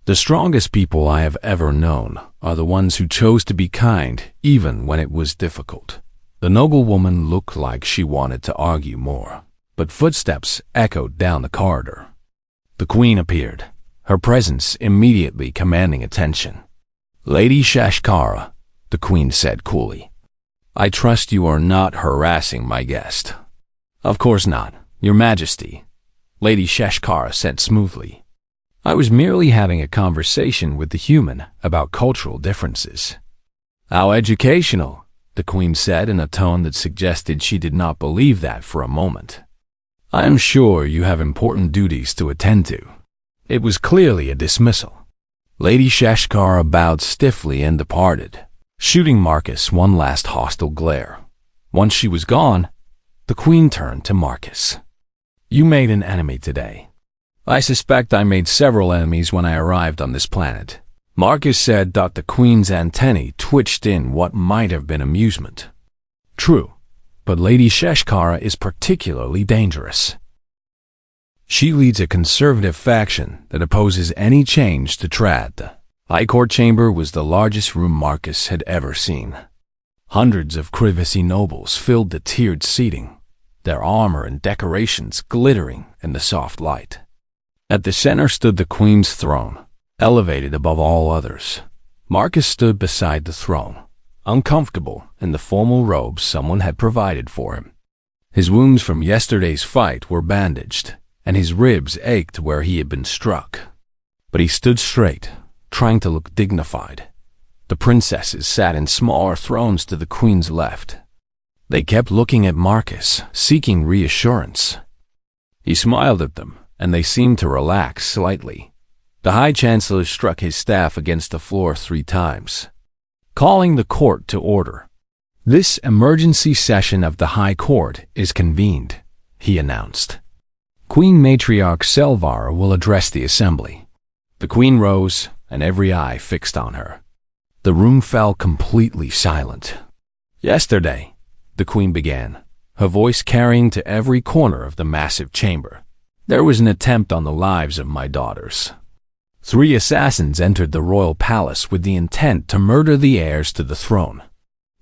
The strongest people I have ever known are the ones who chose to be kind even when it was difficult. The noblewoman looked like she wanted to argue more, but footsteps echoed down the corridor. The queen appeared, her presence immediately commanding attention. "Lady Shashkara," the queen said coolly, "I trust you are not harassing my guest." "Of course not, Your Majesty," Lady Shashkara said smoothly. "I was merely having a conversation with the human about cultural differences." "How educational," the queen said in a tone that suggested she did not believe that for a moment. "I am sure you have important duties to attend to." It was clearly a dismissal. Lady Shashkara bowed stiffly and departed, shooting Marcus one last hostile glare. Once she was gone, the queen turned to Marcus. "You made an enemy today." "I suspect I made several enemies when I arrived on this planet," Marcus said. The queen's antennae twitched in what might have been amusement. "True, but Lady Shashkara is particularly dangerous. She leads a conservative faction that opposes any change to trad." The High Court chamber was the largest room Marcus had ever seen. Hundreds of Krivisi nobles filled the tiered seating, their armor and decorations glittering in the soft light. At the center stood the queen's throne, elevated above all others. Marcus stood beside the throne, uncomfortable in the formal robes someone had provided for him. His wounds from yesterday's fight were bandaged, and his ribs ached where he had been struck. But he stood straight, trying to look dignified. The princesses sat in smaller thrones to the queen's left. They kept looking at Marcus, seeking reassurance. He smiled at them, and they seemed to relax slightly. The High Chancellor struck his staff against the floor 3 times, calling the court to order. "This emergency session of the High Court is convened," he announced. "Queen Matriarch Selvar will address the assembly." The queen rose, and every eye fixed on her. The room fell completely silent. "Yesterday," the queen began, her voice carrying to every corner of the massive chamber, "there was an attempt on the lives of my daughters. 3 assassins entered the royal palace with the intent to murder the heirs to the throne."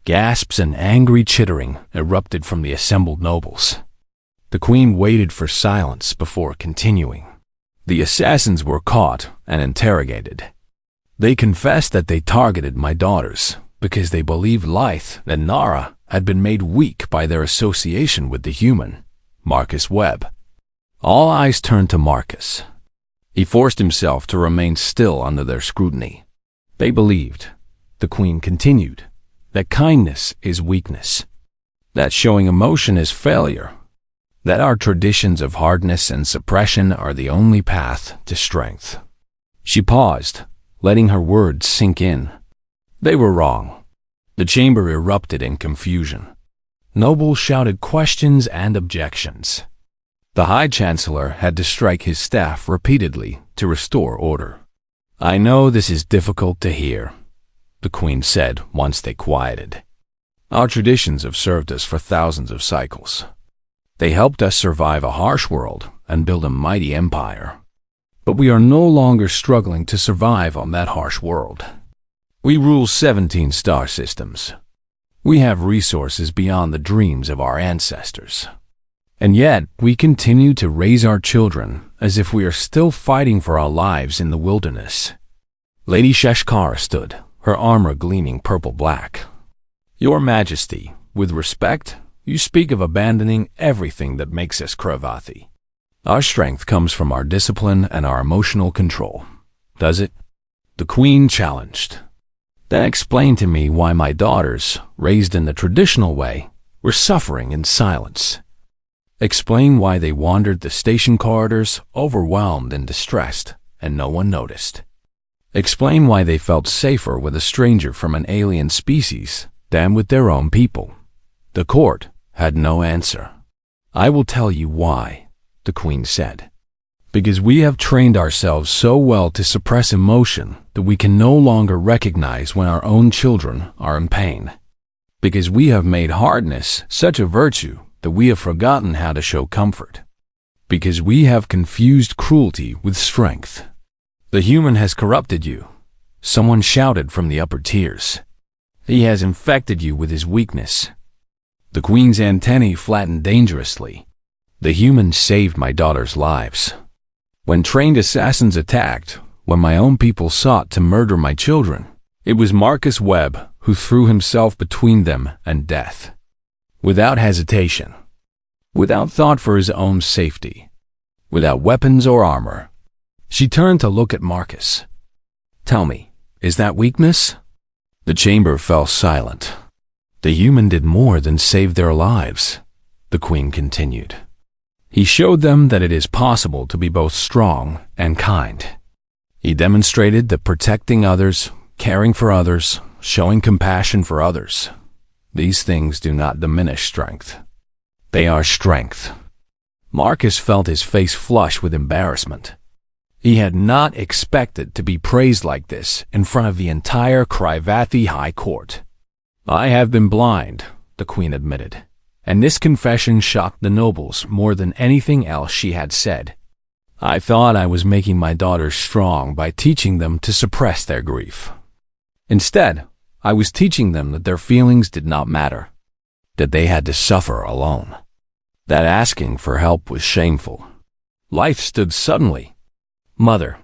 Gasps and angry chittering erupted from the assembled nobles. The queen waited for silence before continuing. "The assassins were caught and interrogated. They confessed that they targeted my daughters because they believed Lyth and Nara had been made weak by their association with the human, Marcus Webb." All eyes turned to Marcus. He forced himself to remain still under their scrutiny. "They believed," the queen continued, "that kindness is weakness, that showing emotion is failure, that our traditions of hardness and suppression are the only path to strength." She paused, letting her words sink in. They were wrong. The chamber erupted in confusion. Nobles shouted questions and objections. The High Chancellor had to strike his staff repeatedly to restore order. "I know this is difficult to hear," the queen said once they quieted. "Our traditions have served us for thousands of cycles. They helped us survive a harsh world and build a mighty empire. But we are no longer struggling to survive on that harsh world. We rule 17 star systems. We have resources beyond the dreams of our ancestors. And yet, we continue to raise our children as if we are still fighting for our lives in the wilderness." Lady Shashkara stood, her armor gleaming purple-black. "Your Majesty, with respect, you speak of abandoning everything that makes us Kravathi. Our strength comes from our discipline and our emotional control, does it?" The queen challenged. "Then explain to me why my daughters, raised in the traditional way, were suffering in silence. Explain why they wandered the station corridors, overwhelmed and distressed, and no one noticed. Explain why they felt safer with a stranger from an alien species than with their own people." The court had no answer. "I will tell you why," the queen said. "Because we have trained ourselves so well to suppress emotion that we can no longer recognize when our own children are in pain. Because we have made hardness such a virtue that we have forgotten how to show comfort. Because we have confused cruelty with strength. The human has corrupted you, someone shouted from the upper tiers. He has infected you with his weakness. The queen's antennae flattened dangerously. The human saved my daughter's lives. When trained assassins attacked, when my own people sought to murder my children, it was Marcus Webb who threw himself between them and death. Without hesitation, without thought for his own safety, without weapons or armor. She turned to look at Marcus. Tell me, is that weakness? The chamber fell silent. The human did more than save their lives, the queen continued. He showed them that it is possible to be both strong and kind. He demonstrated that protecting others, caring for others, showing compassion for others, these things do not diminish strength. They are strength. Marcus felt his face flush with embarrassment. He had not expected to be praised like this in front of the entire Krivathi High Court. I have been blind, the queen admitted, and this confession shocked the nobles more than anything else she had said. I thought I was making my daughters strong by teaching them to suppress their grief. Instead, I was teaching them that their feelings did not matter, that they had to suffer alone, that asking for help was shameful. Life stood suddenly. Mother,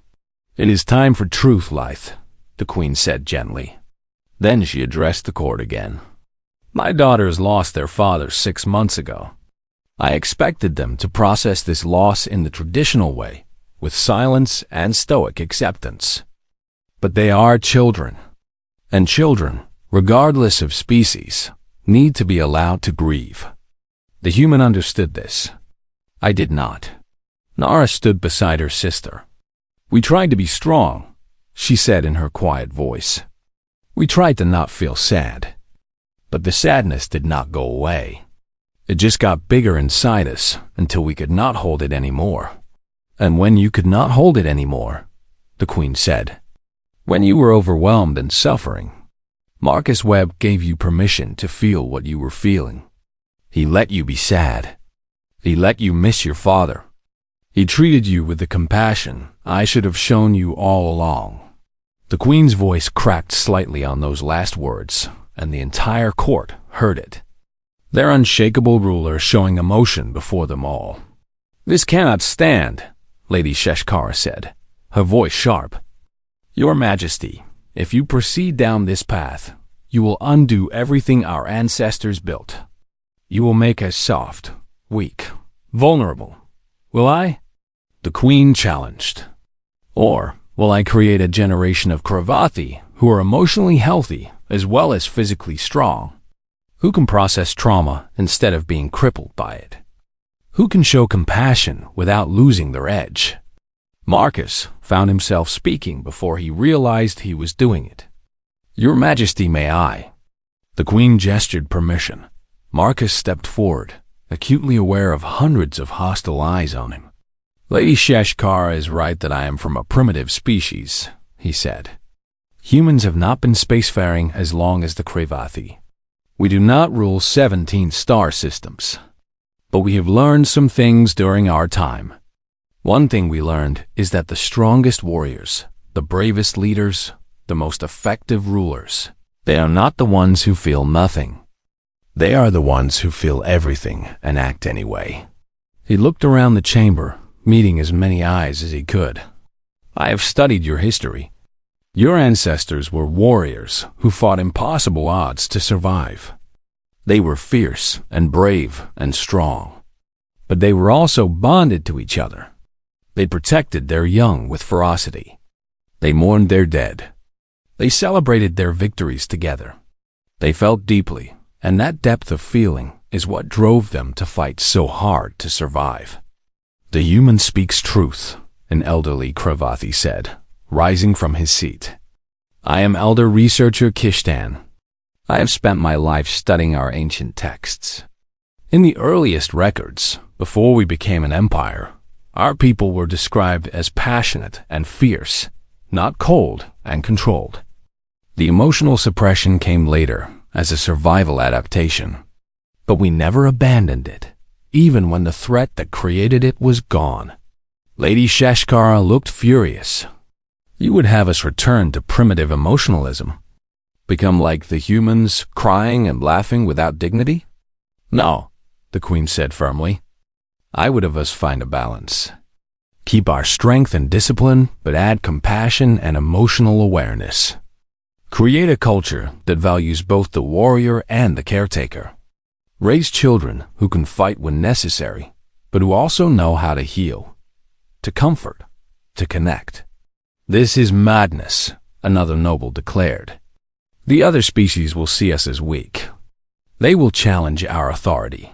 it is time for truth, Lithe, the queen said gently. Then she addressed the court again. My daughters lost their father 6 months ago. I expected them to process this loss in the traditional way, with silence and stoic acceptance. But they are children, and children, regardless of species, need to be allowed to grieve. The human understood this. I did not. Nara stood beside her sister. We tried to be strong, she said in her quiet voice. We tried to not feel sad. But the sadness did not go away. It just got bigger inside us until we could not hold it anymore. And when you could not hold it anymore, the queen said, when you were overwhelmed and suffering, Marcus Webb gave you permission to feel what you were feeling. He let you be sad. He let you miss your father. He treated you with the compassion I should have shown you all along. The queen's voice cracked slightly on those last words, and the entire court heard it. Their unshakable ruler showing emotion before them all. This cannot stand, Lady Sheshkara said, her voice sharp. Your Majesty, if you proceed down this path, you will undo everything our ancestors built. You will make us soft, weak, vulnerable. Will I? The queen challenged. Or will I create a generation of Krivathi who are emotionally healthy as well as physically strong? Who can process trauma instead of being crippled by it? Who can show compassion without losing their edge? Marcus found himself speaking before he realized he was doing it. Your Majesty, may I? The queen gestured permission. Marcus stepped forward, acutely aware of hundreds of hostile eyes on him. Lady Sheshkara is right that I am from a primitive species, he said. Humans have not been spacefaring as long as the Krivathi. We do not rule 17 star systems. But we have learned some things during our time. One thing we learned is that the strongest warriors, the bravest leaders, the most effective rulers, they are not the ones who feel nothing. They are the ones who feel everything and act anyway. He looked around the chamber, meeting as many eyes as he could. I have studied your history. Your ancestors were warriors who fought impossible odds to survive. They were fierce and brave and strong. But they were also bonded to each other. They protected their young with ferocity. They mourned their dead. They celebrated their victories together. They felt deeply, and that depth of feeling is what drove them to fight so hard to survive. The human speaks truth, an elderly Krivathi said, rising from his seat. I am elder researcher Kishtan. I have spent my life studying our ancient texts. In the earliest records, before we became an empire, our people were described as passionate and fierce, not cold and controlled. The emotional suppression came later as a survival adaptation. But we never abandoned it. even when the threat that created it was gone. Lady Sheshkara looked furious. You would have us return to primitive emotionalism? Become like the humans, crying and laughing without dignity? No, the queen said firmly. I would have us find a balance. Keep our strength and discipline, but add compassion and emotional awareness. Create a culture that values both the warrior and the caretaker. Raise children who can fight when necessary, but who also know how to heal, to comfort, to connect. This is madness, another noble declared. The other species will see us as weak. They will challenge our authority.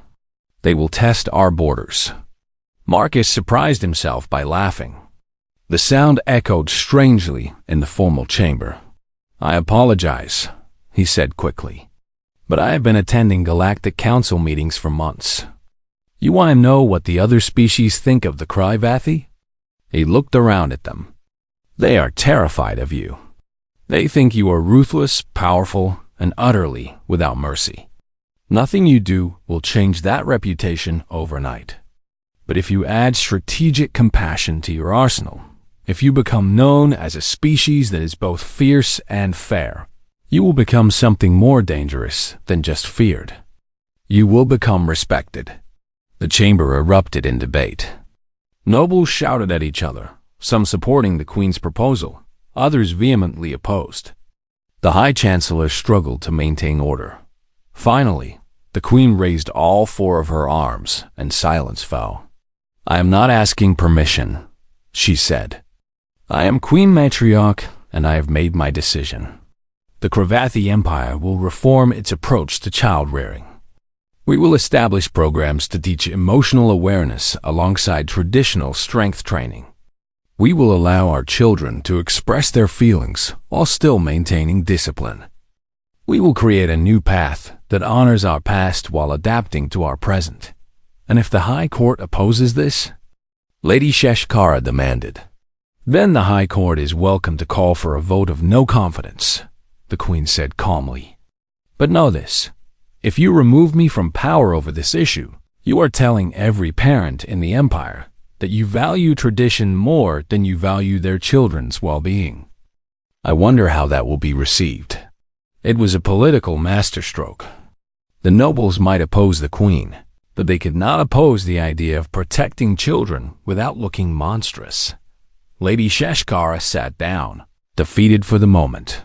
They will test our borders. Marcus surprised himself by laughing. The sound echoed strangely in the formal chamber. I apologize, he said quickly, but I have been attending Galactic Council meetings for months. You want to know what the other species think of the Kryvathi? He looked around at them. They are terrified of you. They think you are ruthless, powerful, and utterly without mercy. Nothing you do will change that reputation overnight. But if you add strategic compassion to your arsenal, if you become known as a species that is both fierce and fair, you will become something more dangerous than just feared. You will become respected. The chamber erupted in debate. Nobles shouted at each other, some supporting the queen's proposal, others vehemently opposed. The High Chancellor struggled to maintain order. Finally, the queen raised all four of her arms, and silence fell. I am not asking permission, she said. I am Queen Matriarch, and I have made my decision. The Kryvathi Empire will reform its approach to child-rearing. We will establish programs to teach emotional awareness alongside traditional strength training. We will allow our children to express their feelings while still maintaining discipline. We will create a new path that honors our past while adapting to our present. And if the High Court opposes this, Lady Sheshkara demanded, then the High Court is welcome to call for a vote of no confidence, the Queen said calmly. But know this, if you remove me from power over this issue, you are telling every parent in the Empire that you value tradition more than you value their children's well-being. I wonder how that will be received. It was a political masterstroke. The nobles might oppose the Queen, but they could not oppose the idea of protecting children without looking monstrous. Lady Sheshkara sat down, defeated for the moment.